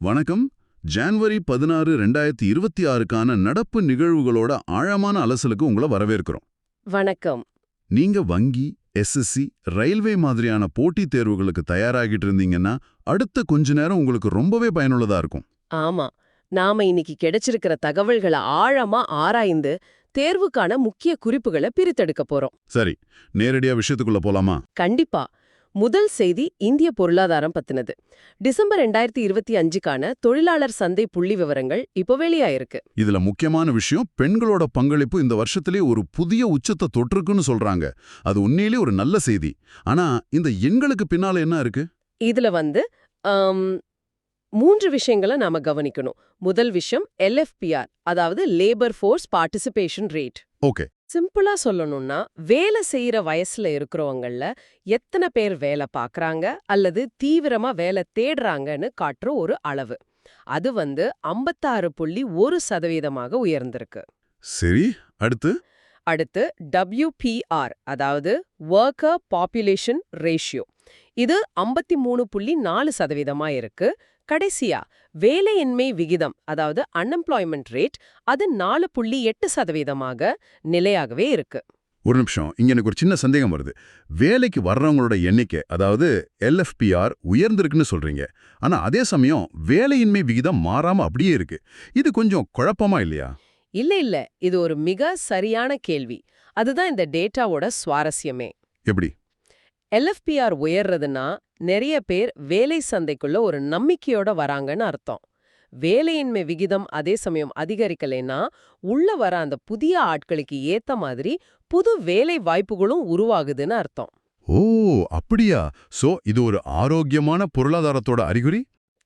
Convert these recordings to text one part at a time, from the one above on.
வணக்கம். ஜான்வரி 16, 2026க்கான நடப்பு நிகழ்வுகளோட ஆழமான அலசலுக்கு உங்களை வரவேற்கிறோம். வணக்கம். நீங்க வங்கி, எஸ்எஸ்சி, ரயில்வே மாதிரியான போட்டித் தேர்வுகளுக்கு தயாராகிட்டு இருந்தீங்கன்னா அடுத்த கொஞ்ச நேரம் உங்களுக்கு ரொம்பவே பயனுள்ளதா இருக்கும். ஆமா, நாம இன்னைக்கு கிடைச்சிருக்கிற தகவல்களை ஆழமா ஆராய்ந்து தேர்வுக்கான முக்கிய குறிப்புகளை பிரித்தெடுக்க போறோம். சரி, நேரடியா விஷயத்துக்குள்ள போலாமா? கண்டிப்பா. முதல் செய்தி இந்திய பொருளாதாரம் பத்தினது. டிசம்பர் 2025க்கான தொழிலாளர் சந்தை புள்ளி விவரங்கள் இப்போ வெளியாயிருக்கு. இதுல முக்கியமான விஷயம் பெண்களோட பங்களிப்பு இந்த வருஷத்திலே ஒரு புதிய உச்சத்தை தொற்றுக்குன்னு சொல்றாங்க. அது உண்மையிலே ஒரு நல்ல செய்தி. ஆனா இந்த எண்களுக்கு பின்னால என்ன இருக்கு? இதுல ஆம், 3 விஷயங்களை நாம கவனிக்கணும். முதல் விஷயம் LFPR, அதாவது labour force participation rate. Okay. சிம்பிளா சொல்லணும்னா, வேலை செய்யற வயசுல இருக்கிறவங்கள எத்தனை பேர் வேலை பார்க்கறாங்க அல்லது தீவிரமா வேலை தேடுறாங்கன்னு காட்டுற ஒரு அளவு. அது 56.1% உயர்ந்திருக்கு. சரி, அடுத்து? அடுத்து WPR, அதாவது ஒர்க்கர் பாப்புலேஷன் ரேஷியோ. இது 53.4% இருக்கு. கடைசியா வேலையின்மை விகிதம், அதாவது அன்எம்ப்ளாய்மெண்ட் ரேட், அது 4.8% நிலையாகவே இருக்கு. ஒரு நிமிஷம், இங்க எனக்கு ஒரு சின்ன சந்தேகம் வருது. வேலைக்கு வர்றவங்களோட எண்ணிக்கை, அதாவது LFPR உயர்ந்திருக்குன்னு சொல்றீங்க. ஆனா அதே சமயம் வேலையின்மை விகிதம் மாறாம அப்படியே இருக்கு. இது கொஞ்சம் குழப்பமா இல்லையா? இல்ல, இது ஒரு மிக சரியான கேள்வி. அதுதான் இந்த டேட்டாவோட சுவாரஸ்யமே. எப்படி? LFPR உயர்றதுன்னா நிறைய பேர் வேலை சந்தைக்குள்ள ஒரு நம்பிக்கையோட வராங்கன்னு அர்த்தம். வேலையின்மை விகிதம் அதே சமயம் அதிகரிக்கலைன்னா உள்ள வர அந்த புதிய ஆட்களுக்கு ஏத்த மாதிரி புது வேலை வாய்ப்புகளும் உருவாகுதுன்னு அர்த்தம். ஓ, அப்படியா? சோ இது ஒரு ஆரோக்கியமான பொருளாதாரத்தோட அறிகுறி?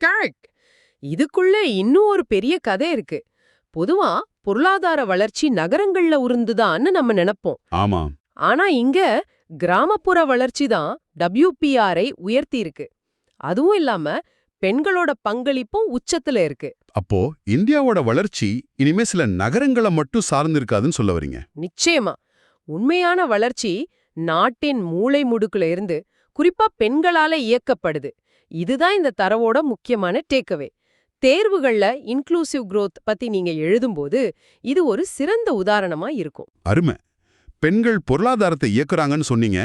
கரெக்ட். இதுக்குள்ள இன்னும் ஒரு பெரிய கதை இருக்கு. பொதுவா பொருளாதார வளர்ச்சி நகரங்கள்ல உருந்துதான்னு நம்ம நினைப்போம். ஆமா. ஆனா இங்க கிராமப்புற வளர்ச்சி தான் WPR-ஐ உயர்த்தி இருக்கு. அதுவும் இல்லாம பெண்களோட பங்களிப்பும் உச்சத்துல இருக்கு. அப்போ இந்தியாவோட வளர்ச்சி இனிமே சில நகரங்களை மட்டும் சார்ந்திருக்காதுன்னு சொல்ல வரீங்க? நிச்சயமா. உண்மையான வளர்ச்சி நாட்டின் மூலை முடுக்குல இருந்து குறிப்பா பெண்களால இயக்கப்படுது. இதுதான் இந்த தரவோட முக்கியமான டேக்அவே. தேர்வுகள்ல இன்க்ளூசிவ் growth பத்தி நீங்க எழுதும்போது இது ஒரு சிறந்த உதாரணமா இருக்கும். அருமை. பெண்கள் பொருளாதாரத்தை இயக்குறாங்கன்னு சொன்னீங்க.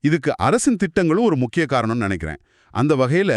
இதுக்கு அரசின் திட்டங்களும் ஒரு முக்கிய காரணம்னு நினைக்கிறேன். அந்த வகையில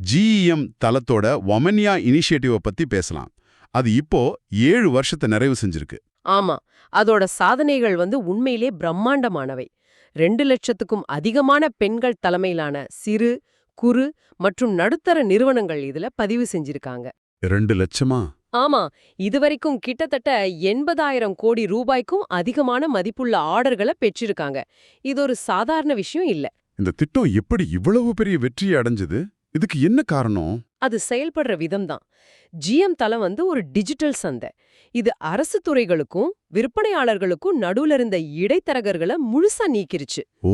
GEM தளத்தோட வொமன்யா இனிஷியேட்டிவை பத்தி பேசலாம். அது இப்போ 7 வருஷத்தை நிறைவு செஞ்சிருக்கு. ஆமா, அதோட சாதனைகள் உண்மையிலே பிரம்மாண்டமானவை. 2 லட்சத்துக்கும் அதிகமான பெண்கள் தலைமையிலான சிறு, குறு மற்றும் நடுத்தர நிறுவனங்கள் இதுல பதிவு செஞ்சிருக்காங்க. 2 லட்சமா? ஆமா, இதுவரைக்கும் கிட்டத்தட்ட 80,000 கோடி ரூபாய்க்கும் அதிகமான மதிப்புள்ள ஆர்டர்களை பெற்றிருக்காங்க. இது ஒரு சாதாரண விஷயம் இல்ல. இந்த திட்டம் எப்படி இவ்வளவு பெரிய வெற்றியை அடைஞ்சது? இதுக்கு என்ன காரணம்? அது செயல்படுற விதம்தான். GM தளம் ஒரு டிஜிட்டல் சந்தை. இது அரசு துறைகளுக்கும் விற்பனையாளர்களுக்கும் நடுவுல இருந்த இடைத்தரகர்களை முழுசா நீக்கிருச்சு. ஓ,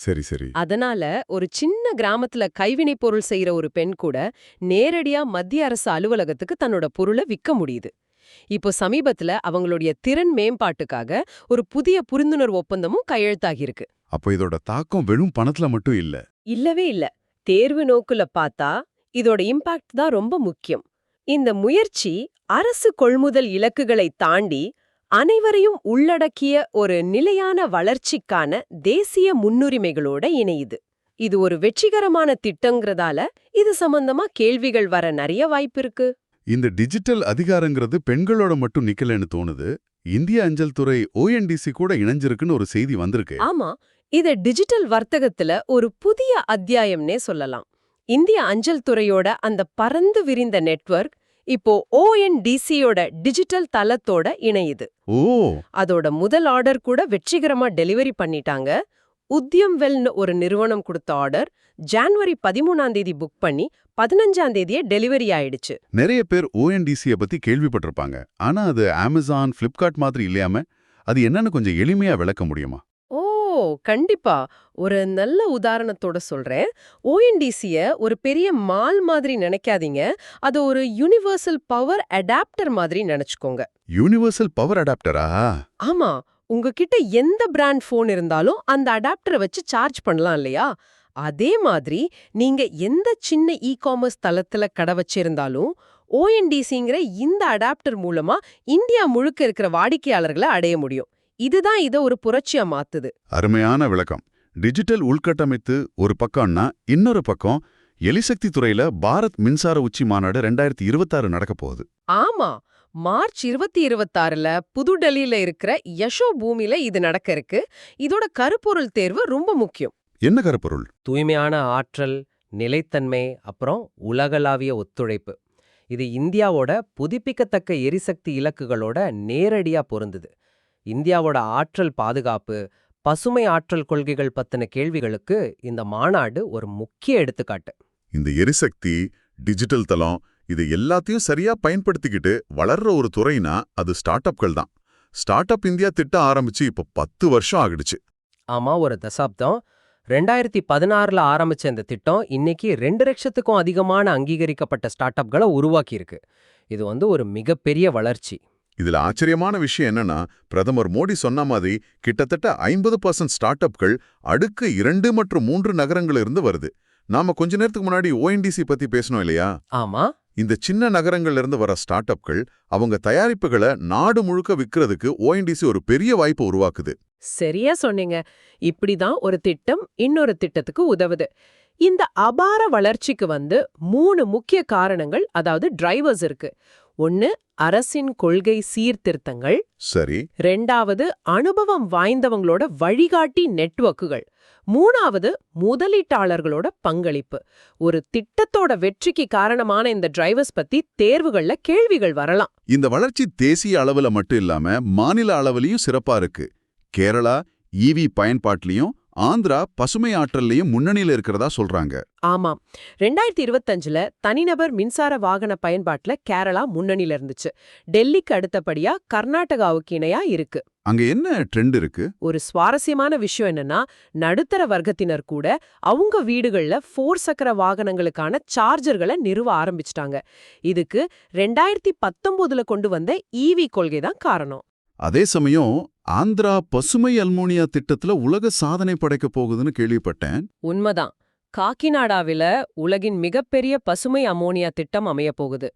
சரி சரி. அதனால ஒரு சின்ன கிராமத்துல கைவினைப் பொருள் செய்யற ஒரு பெண் கூட நேரடியா மத்திய அரசு அலுவலகத்துக்கு தன்னோட பொருளை விற்க முடியுது. இப்போ சமீபத்துல அவங்களுடைய திறன் மேம்பாட்டுக்காக ஒரு புதிய புரிந்துணர்வு ஒப்பந்தமும் கையெழுத்தாகியிருக்கு. அப்போ இதோட தாக்கம் வெறும் பணத்துல மட்டும் இல்ல. இல்லவே இல்ல. தேர்வு நோக்குல பார்த்தா இதோட இம்பாக்ட் தான் ரொம்ப முக்கியம். இந்த முயற்சி அரசு கொள்முதல் இலக்குகளை தாண்டி அனைவரையும் உள்ளடக்கிய ஒரு நிலையான வளர்ச்சிக்கான தேசிய முன்னுரிமைகளோட இணையுது. இது ஒரு வெற்றிகரமான திட்டங்கிறதால இது சம்பந்தமா கேள்விகள் வர நிறைய வாய்ப்பு இருக்கு. இந்த டிஜிட்டல் அதிகாரங்கிறது பெண்களோட மட்டும் நிக்கலன்னு தோணுது. இந்திய அஞ்சல் துறை ONDC கூட இணைஞ்சிருக்குன்னு ஒரு செய்தி வந்திருக்கு. ஆமா, இத டிஜிட்டல் வர்த்தகத்துல ஒரு புதிய அத்தியாயம்னே சொல்லலாம். இந்திய அஞ்சல் துறையோட அந்த பரந்து விரிந்த நெட்வொர்க் இப்போ ONDC-யோட டிஜிட்டல் தளத்தோட இணையுது. ஓ, அதோட முதல் ஆர்டர் கூட வெற்றிகரமா டெலிவரி பண்ணிட்டாங்க. உத்யம் வெல்னு ஒரு நிறுவனம் கொடுத்த ஆர்டர் ஜான்வரி 13ஆம் தேதி புக் பண்ணி 15ஆம் தேதியே டெலிவரி ஆயிடுச்சு. நிறைய பேர் ONDC-ய பத்தி கேள்விப்பட்டிருப்பாங்க. ஆனா அது Amazon, Flipkart மாதிரி இல்லையாம? அது என்னன்னு கொஞ்சம் எளிமையா விளக்க முடியுமா? ஓ, கண்டிப்பா. ஒரு நல்ல உதாரணத்தோட சொல்றேன். ONDC-ய ஒரு பெரிய மால் மாதிரி நினைக்காதீங்க. அது ஒரு யுனிவர்சல் பவர் அடாப்டர் மாதிரி நினைச்சுக்கோங்க. யூனிவர்சல் பவர் அடாப்டரா? ஆமா, உங்ககிட்ட எந்த பிராண்ட் போன் இருந்தாலும் அந்த அடாப்டரை வச்சு சார்ஜ் பண்ணலாம் இல்லையா? அதே மாதிரி நீங்க எந்த சின்ன காமர்ஸ் தளத்துல கடை வச்சிருந்தாலும் ஓஎன்டிசிங்கிற இந்த அடாப்டர் மூலமா இந்தியா முழுக்க இருக்கிற வாடிக்கையாளர்களை அடைய முடியும். இதுதான் இத ஒரு புரட்சியா மாத்துது. அருமையான விளக்கம். டிஜிட்டல் உள்கட்டமைத்து ஒரு பக்கம்னா, இன்னொரு பக்கம் எலிசக்தி துறையில பாரத் மின்சார உச்சி மாநாடு 2026 நடக்க போகுது. ஆமா, மார்ச் 2026ல புதுடெல்லியில இருக்கிற யஷோ பூமியில இது நடக்க இருக்கு. இதோட கருப்பொருள் தேர்வு ரொம்ப முக்கியம். என்ன கருப்பொருள்? தூய்மையான ஆற்றல், நிலைத்தன்மை, அப்புறம் உலகளாவிய ஒத்துழைப்பு. இது இந்தியாவோட புதுப்பிக்கத்தக்க எரிசக்தி இலக்குகளோட நேரடியா பொருந்துது. இந்தியாவோட ஆற்றல் பாதுகாப்பு, பசுமை ஆற்றல் கொள்கைகள் பத்தின கேள்விகளுக்கு இந்த மாநாடு ஒரு முக்கிய எடுத்துக்காட்டு. இந்த எரிசக்தி, டிஜிட்டல் தளம், இது எல்லாத்தையும் சரியா பயன்படுத்திக்கிட்டு வளர்ற ஒரு துறைனா அது ஸ்டார்ட் அப்கள் தான். ஸ்டார்ட் அப் இந்தியா திட்டம் ஆரம்பிச்சு இப்ப 10 வருஷம் ஆகிடுச்சு. ஆமா, ஒரு தசாப்தம். 2016ல ஆரம்பிச்ச இந்த திட்டம் இன்னைக்கு 2 லட்சத்துக்கும் அதிகமான அங்கீகரிக்கப்பட்ட ஸ்டார்ட் அப்களை உருவாக்கியிருக்கு. இது ஒரு மிகப்பெரிய வளர்ச்சி. இதுல ஆச்சரியமான விஷயம் என்னன்னா, பிரதமர் மோடி சொன்ன மாதிரி கிட்டத்தட்ட 50% ஸ்டார்ட் அப்கள் அடுக்கு 2 மற்றும் 3 நகரங்கள்ல இருந்து வருது. நாம கொஞ்ச நேரத்துக்கு முன்னாடி ஓஎன்டிசி பத்தி பேசணும் இல்லையா? ஆமா, இந்த சின்ன நகரங்கள்ல இருந்து வர ஸ்டார்ட் அப்கள் அவங்க தயாரிப்புகளை நாடு முழுக்க விற்கிறதுக்கு ஓஎன்டிசி ஒரு பெரிய வாய்ப்பை உருவாக்குது. சரியா சொன்னீங்க. இப்படிதான் ஒரு திட்டம் இன்னொரு திட்டத்துக்கு உதவுது. இந்த அபார வளர்ச்சிக்கு 3 முக்கிய காரணங்கள், அதாவது டிரைவர்ஸ் இருக்கு. 1, அரசின் கொள்கை சீர்திருத்தங்கள். சரி. 2வது, அனுபவம் வாய்ந்தவங்களோட வழிகாட்டி நெட்வொர்க்குகள். 3வது, முதலீட்டாளர்களோட பங்களிப்பு. ஒரு திட்டத்தோட வெற்றிக்கு காரணமான இந்த டிரைவர்ஸ் பத்தி தேர்வுகள்ல கேள்விகள் வரலாம். இந்த வளர்ச்சி தேசிய அளவுல மட்டும் இல்லாம மாநில அளவுலயும் சிறப்பா இருக்கு. கேரளா ஈவி பயன்பாட்டிலையும் ஆந்திரா பசுமை ஆற்றல்லையும் முன்னணியில இருக்கிறதா சொல்றாங்க. ஆமாம், 2025ல தனிநபர் மின்சார வாகன பயன்பாட்டுல கேரளா முன்னணியில இருந்துச்சு. டெல்லிக்கு அடுத்தபடியா கர்நாடகாவுக்கு இணையா இருக்கு. அங்க என்ன ட்ரெண்ட் இருக்கு? ஒரு சுவாரஸ்யமான விஷயம் என்னன்னா, நடுத்தர வர்க்கத்தினர் கூட அவங்க வீடுகள்ல 4 சக்கர வாகனங்களுக்கான சார்ஜர்களை நிறுவ ஆரம்பிச்சிட்டாங்க. இதுக்கு 2019ல கொண்டு வந்த ஈவி கொள்கை தான் காரணம். அதே சமயம் ஆந்திரா பசுமை அல்மோனியா திட்டத்துல உலக சாதனை படைக்க போகுதுன்னு கேள்விப்பட்டேன். உண்மைதான். காக்கிநாடாவில உலகின் மிகப்பெரிய பசுமை அமோனியா திட்டம் அமைய போகுது.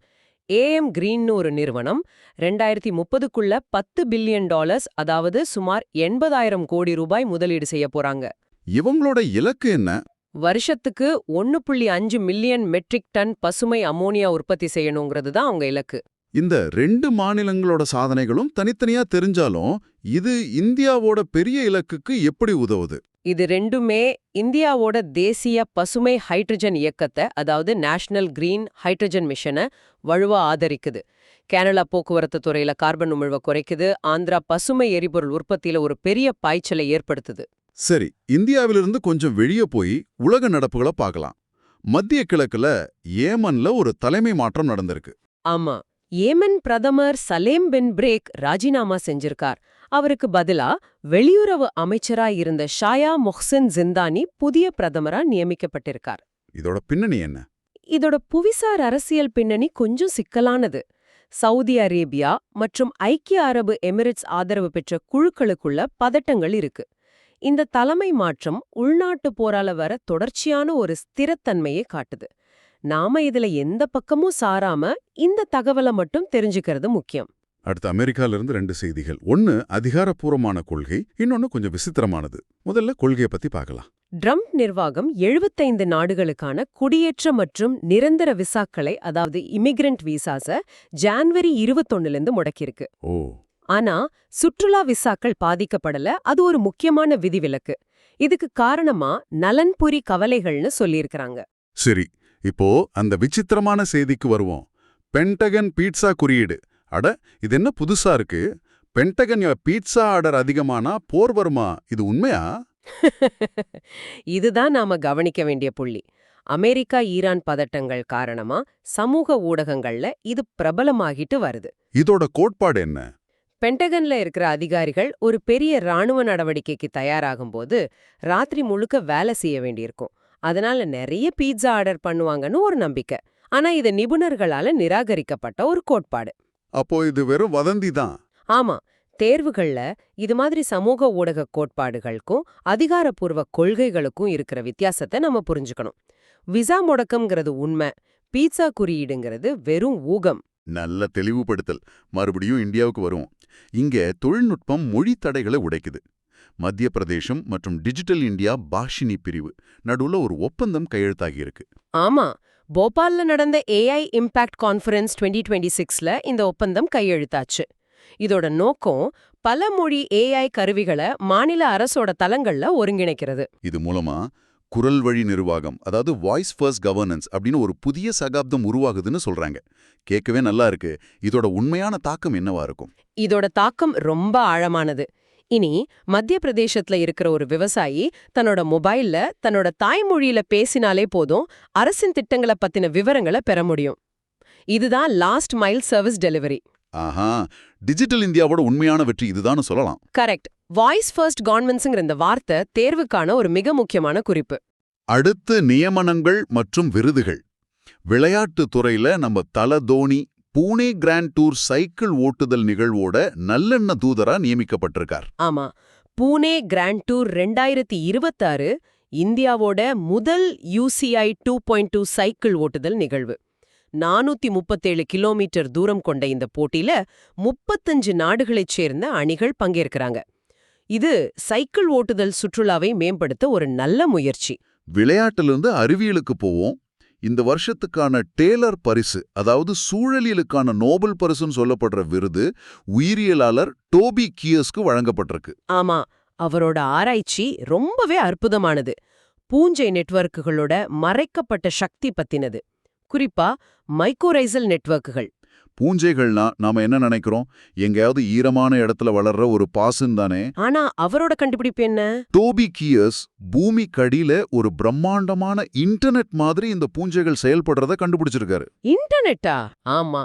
AM கிரீன்னு ஒரு நிறுவனம் 2030க்குள்ள $10 பில்லியன், அதாவது சுமார் 80,000 கோடி ரூபாய் முதலீடு செய்ய போறாங்க. இவங்களோட இலக்கு என்ன? வருஷத்துக்கு 1.5 மில்லியன் மெட்ரிக் டன் பசுமை அமோனியா உற்பத்தி செய்யணுங்கிறது தான் அவங்க இலக்கு. இந்த 2 மாநிலங்களோட சாதனைகளும் தனித்தனியா தெரிஞ்சாலும் இது இந்தியாவோட பெரிய இலக்குக்கு எப்படி உதவுது? இது ரெண்டுமே இந்தியாவோட தேசிய பசுமை ஹைட்ரஜன் இயக்கத்தை, அதாவது நேஷனல் கிரீன் ஹைட்ரஜன் மிஷனை வலுவா ஆதரிக்குது. கேரளா போக்குவரத்து துறையில கார்பன் உமிழ்வை குறைக்குது. ஆந்திரா பசுமை எரிபொருள் உற்பத்தியில ஒரு பெரிய பாய்ச்சலை ஏற்படுத்துது. சரி, இந்தியாவிலிருந்து கொஞ்சம் வெளியே போய் உலக நடப்புகளை பார்க்கலாம். மத்திய கிழக்குல ஏமன்ல ஒரு தலைமை மாற்றம் நடந்திருக்கு. ஆமா, ஏமன் பிரதமர் சலேம் பின் பிரேக் ராஜினாமா செஞ்சிருக்கார். அவருக்கு பதிலா வெளியுறவு அமைச்சரா இருந்த ஷாயா மொஹ்சின் ஜிந்தானி புதிய பிரதமரா நியமிக்கப்பட்டிருக்கார். இதோட பின்னணி என்ன? இதோட புவிசார் அரசியல் பின்னணி கொஞ்சம் சிக்கலானது. சவுதி அரேபியா மற்றும் ஐக்கிய அரபு எமிரேட்ஸ் ஆதரவு பெற்ற குழுக்களுக்குள்ள பதட்டங்கள் இருக்கு. இந்த தலைமை மாற்றம் உள்நாட்டு போரால வர தொடர்ச்சியான ஒரு ஸ்திரத்தன்மையை காட்டுது. நாம இதுல எந்த பக்கமும் சாராம இந்த தகவலை மட்டும் தெரிஞ்சுக்கிறது முக்கியம். அடுத்து அமெரிக்கால இருந்து 2 செய்திகள். ஒன்னு அதிகாரப்பூர்வமான கொள்கை, இன்னொன்னு கொஞ்சம் விசித்திரமானது. முதல்ல கொள்கையை பத்தி பார்க்கலாம். ட்ரம்ப் நிர்வாகம் 75 நாடுகளுக்கான குடியேற்ற மற்றும் நிரந்தர விசாக்களை, அதாவது இமிகிரண்ட் விசாஸ ஜான்வரி 21லேருந்து முடக்கியிருக்கு. ஓ. ஆனா சுற்றுலா விசாக்கள் பாதிக்கப்படல. அது ஒரு முக்கியமான விதிவிலக்கு. இதுக்கு காரணமா நலன்புரி கவலைகள்னு சொல்லியிருக்கிறாங்க. சரி, இப்போ அந்த விசித்திரமான செய்திக்கு வருவோம். பென்டகன் பீட்சா குறியீடு. அட, இது என்ன புதுசா இருக்கு? பென்டகன் பீட்சா ஆர்டர் அதிகமானா போர் வருமா? இது உண்மையா? இதுதான் நாம கவனிக்க வேண்டிய புள்ளி. அமெரிக்கா ஈரான் பதட்டங்கள் காரணமா சமூக ஊடகங்கள்ல இது பிரபலமாகிட்டு வருது. இதோட கோட்பாடு என்ன? பென்டகன்ல இருக்கிற அதிகாரிகள் ஒரு பெரிய ராணுவ நடவடிக்கைக்கு தயாராகும்போது ராத்திரி முழுக்க வேலை செய்ய வேண்டியிருக்கும். அதனால நிறைய பீட்சா ஆர்டர் பண்ணுவாங்கன்னு ஒரு நம்பிக்கை. ஆனா இது நிபுணர்களால நிராகரிக்கப்பட்ட ஒரு கோட்பாடு. அப்போ இது வெறும் வதந்தி தான். ஆமா, தேர்வுகள்ல இது மாதிரி சமூக ஊடக கோட்பாடுகளுக்கும் அதிகாரப்பூர்வ கொள்கைகளுக்கும் இருக்கிற வித்தியாசத்தை நம்ம புரிஞ்சுக்கணும். விசா முடக்கம்ங்கிறது உண்மை, பீட்சா குறியீடுங்கிறது வெறும் ஊகம். நல்ல தெளிவுபடுத்தல். மறுபடியும் இந்தியாவுக்கு வருவோம். இங்க தொழில்நுட்பம் மொழி தடைகளை உடைக்குது. மத்திய பிரதேசம் மற்றும் டிஜிட்டல் இந்தியா பாஷினி பிரிவு நடுவுல ஒரு ஒப்பந்தம் கையெழுத்தாகி இருக்கு. ஆமா, போபால்ல நடந்த AI இம்பாக்ட் கான்ஃபரன்ஸ் 2026ல இந்த ஒப்பந்தம் கையெழுத்தாச்சு. இதோட நோக்கம் பல மொழி AI கருவிகளை மாநில அரசோட தளங்கள்ல ஒருங்கிணைக்கிறது. இது மூலமா குரல் வழி நிர்வாகம், அதாவது வாய்ஸ் ஃபர்ஸ்ட் கவர்னன்ஸ் அப்படின்னு ஒரு புதிய சகாப்தம் உருவாகுதுன்னு சொல்றாங்க. கேட்கவே நல்லா இருக்கு. இதோட உண்மையான தாக்கம் என்னவா இருக்கும்? இதோட தாக்கம் ரொம்ப ஆழமானது. இனி மத்திய பிரதேசத்துல இருக்கிற ஒரு விவசாயி தன்னோட மொபைல்ல தன்னோட தாய்மொழியில பேசினாலே போதும் அரசின் திட்டங்களை பத்தின விவரங்களை பெற முடியும். இதுதான் லாஸ்ட் மைல் சர்வீஸ் டெலிவரி. ஆஹா, டிஜிட்டல் இந்தியாவோட உண்மையான வெற்றி இதுதான்னு சொல்லலாம். கரெக்ட். வாய்ஸ் ஃபர்ஸ்ட் கவர்னன்ஸ்ங்கிற இந்த வார்த்தை தேர்வுக்கான ஒரு மிக முக்கியமான குறிப்பு. அடுத்து நியமனங்கள் மற்றும் விருதுகள். விளையாட்டு துறையில நம்ம தல Dhoni Pune grand tour cycle ஓட்டுதல் நிகழ்வோட நல்லெண்ண தூதரா நியமிக்கப்பட்டிருக்கார். ஆமா, பூனே கிராண்ட் டூர் 2026 இந்தியாவோட முதல் UCI 2.2 சைக்கிள் ஓட்டுதல் நிகழ்வு. 437 கிலோமீட்டர் தூரம் கொண்ட இந்த போட்டியில 35 நாடுகளைச் சேர்ந்த அணிகள் பங்கேற்கிறாங்க. இது சைக்கிள் ஓட்டுதல் சுற்றுலாவை மேம்படுத்த ஒரு நல்ல முயற்சி. விளையாட்டிலிருந்து அறிவியலுக்கு போவோம். இந்த வருஷத்துக்கான டேலர் பரிசு, அதாவது சூழலியலுக்கான நோபல் பரிசுன்னு சொல்லப்படுற விருது உயிரியலாளர் டோபி கியர்ஸ்க்கு வழங்கப்பட்டிருக்கு. ஆமா, அவரோட ஆராய்ச்சி ரொம்பவே அற்புதமானது. பூஞ்சை நெட்வொர்க்குகளோட மறைக்கப்பட்ட சக்தி பத்தினது. குறிப்பா மைக்கோரைசல் நெட்வொர்க்குகள். பூஞ்சைகள்னா நாம என்ன நினைக்கிறோம்? எங்கேயாவது ஈரமான இடத்துல வளர்ற ஒரு பாசுன்னு தானே. ஆனா அவரோட கண்டுபிடிப்பு என்ன? டோபி கியர்ஸ் பூமி கடியில ஒரு பிரம்மாண்டமான இன்டர்நெட் மாதிரி இந்த பூஞ்சைகள் செயல்படுறத கண்டுபிடிச்சிருக்காரு. இன்டர்நெட்டா? ஆமா,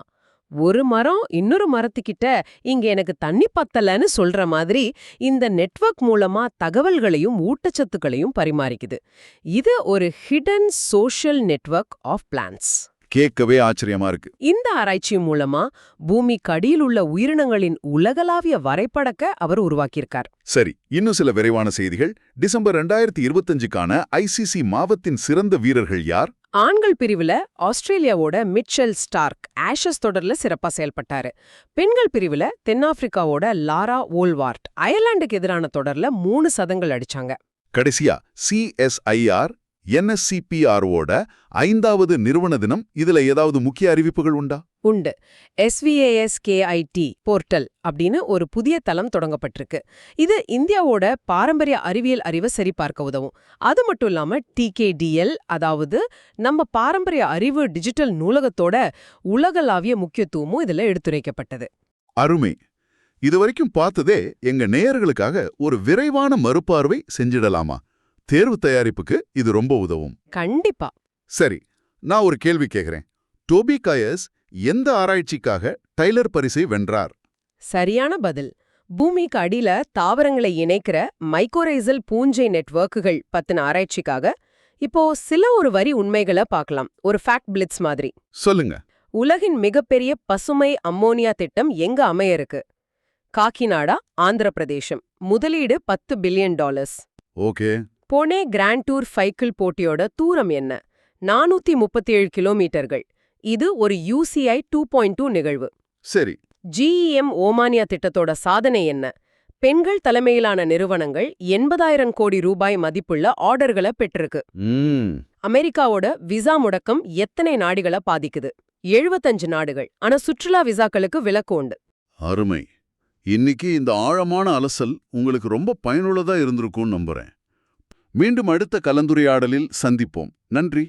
ஒரு மரம் இன்னொரு மரத்துக்கிட்ட இங்க எனக்கு தண்ணி பத்தலன்னு சொல்ற மாதிரி இந்த நெட்வொர்க் மூலமா தகவல்களையும் ஊட்டச்சத்துக்களையும் பரிமாறிக்குது. இது ஒரு hidden social network of plants. கேட்கவே ஆச்சரியமா இருக்கு. இந்த ஆராய்ச்சி மூலமா பூமிக்கு அடியில் உள்ள உயிரினங்களின் உலகளாவிய வரைபடக்க அவர் உருவாக்கியிருக்கார். சரி, இன்னும் சில விரைவான செய்திகள். டிசம்பர் 2025க்கான ICC மாவத்தின் சிறந்த வீரர்கள் யார்? ஆண்கள் பிரிவுல ஆஸ்திரேலியாவோட மிச்சல் ஸ்டார்க் ஆஷஸ் தொடர்ல சிறப்பா செயல்பட்டாரு. பெண்கள் பிரிவுல தென்னாப்பிரிக்காவோட லாரா ஓல்வார்ட் அயர்லாந்துக்கு எதிரான தொடர்ல 3 சதங்கள் அடிச்சாங்க. கடைசியா CSIR NSCPROட 5வது நிறுவன தினம். இதுல ஏதாவது முக்கிய அறிவிப்புகள் உண்டா? உண்டு. SVASKIT போர்ட்டல் அப்படின்னு ஒரு புதிய தளம் தொடங்கப்பட்டிருக்கு. இது இந்தியாவோட பாரம்பரிய அறிவியல் அறிவை சரிபார்க்க உதவும். அது மட்டும் இல்லாம TKDL, அதாவது நம்ம பாரம்பரிய அறிவு டிஜிட்டல் நூலகத்தோட உலகளாவிய முக்கியத்துவமும் இதுல எடுத்துரைக்கப்பட்டது. அருமை. இதுவரைக்கும் பார்த்ததே எங்க நேயர்களுக்காக ஒரு விரைவான மறுபார்வை செஞ்சிடலாமா? தேர்வு தயாரிப்புக்கு இது ரொம்ப உதவும். கண்டிப்பா. சரி, நான் ஒரு கேள்வி கேட்கிறேன். டோபி கயர்ஸ் எந்த ஆராய்ச்சிக்காக டைலர் பரிசை வென்றார்? சரியான பதில். பூமிக்கு அடியில தாவரங்களை இணைக்கிற மைக்கோரைசல் பூஞ்சை நெட்வொர்க்குகள் பத்தின ஆராய்ச்சிக்காக. இப்போ ஒரு வரி உண்மைகளை பார்க்கலாம், ஒரு ஃபேக்ட் பிளிட்ஸ் மாதிரி. சொல்லுங்க. உலகின் மிகப்பெரிய பசுமை அம்மோனியா திட்டம் எங்க அமைய இருக்கு? காக்கிநாடா, ஆந்திர பிரதேசம். முதலீடு $10 billion. Okay. Pune grand tour cycle போட்டியோட தூரம் என்ன? 437 கிலோமீட்டர்கள். இது ஒரு UCI 2.2 நிகழ்வு. சரி. GEM ஓமானியா திட்டத்தோட சாதனை என்ன? பெண்கள் தலைமையிலான நிறுவனங்கள் 80,000 கோடி ரூபாய் மதிப்புள்ள ஆர்டர்களை பெற்றிருக்கு. அமெரிக்காவோட விசா முடக்கம் எத்தனை நாடுகளை பாதிக்குது? 75 நாடுகள். ஆனா சுற்றுலா விசாக்களுக்கு விலக்கு உண்டு. அருமை. இன்னைக்கு இந்த ஆழமான அலசல் உங்களுக்கு ரொம்ப பயனுள்ளதா இருந்திருக்கும்னு நம்புறேன். மீண்டும் அடுத்த கலந்துரையாடலில் சந்திப்போம். நன்றி.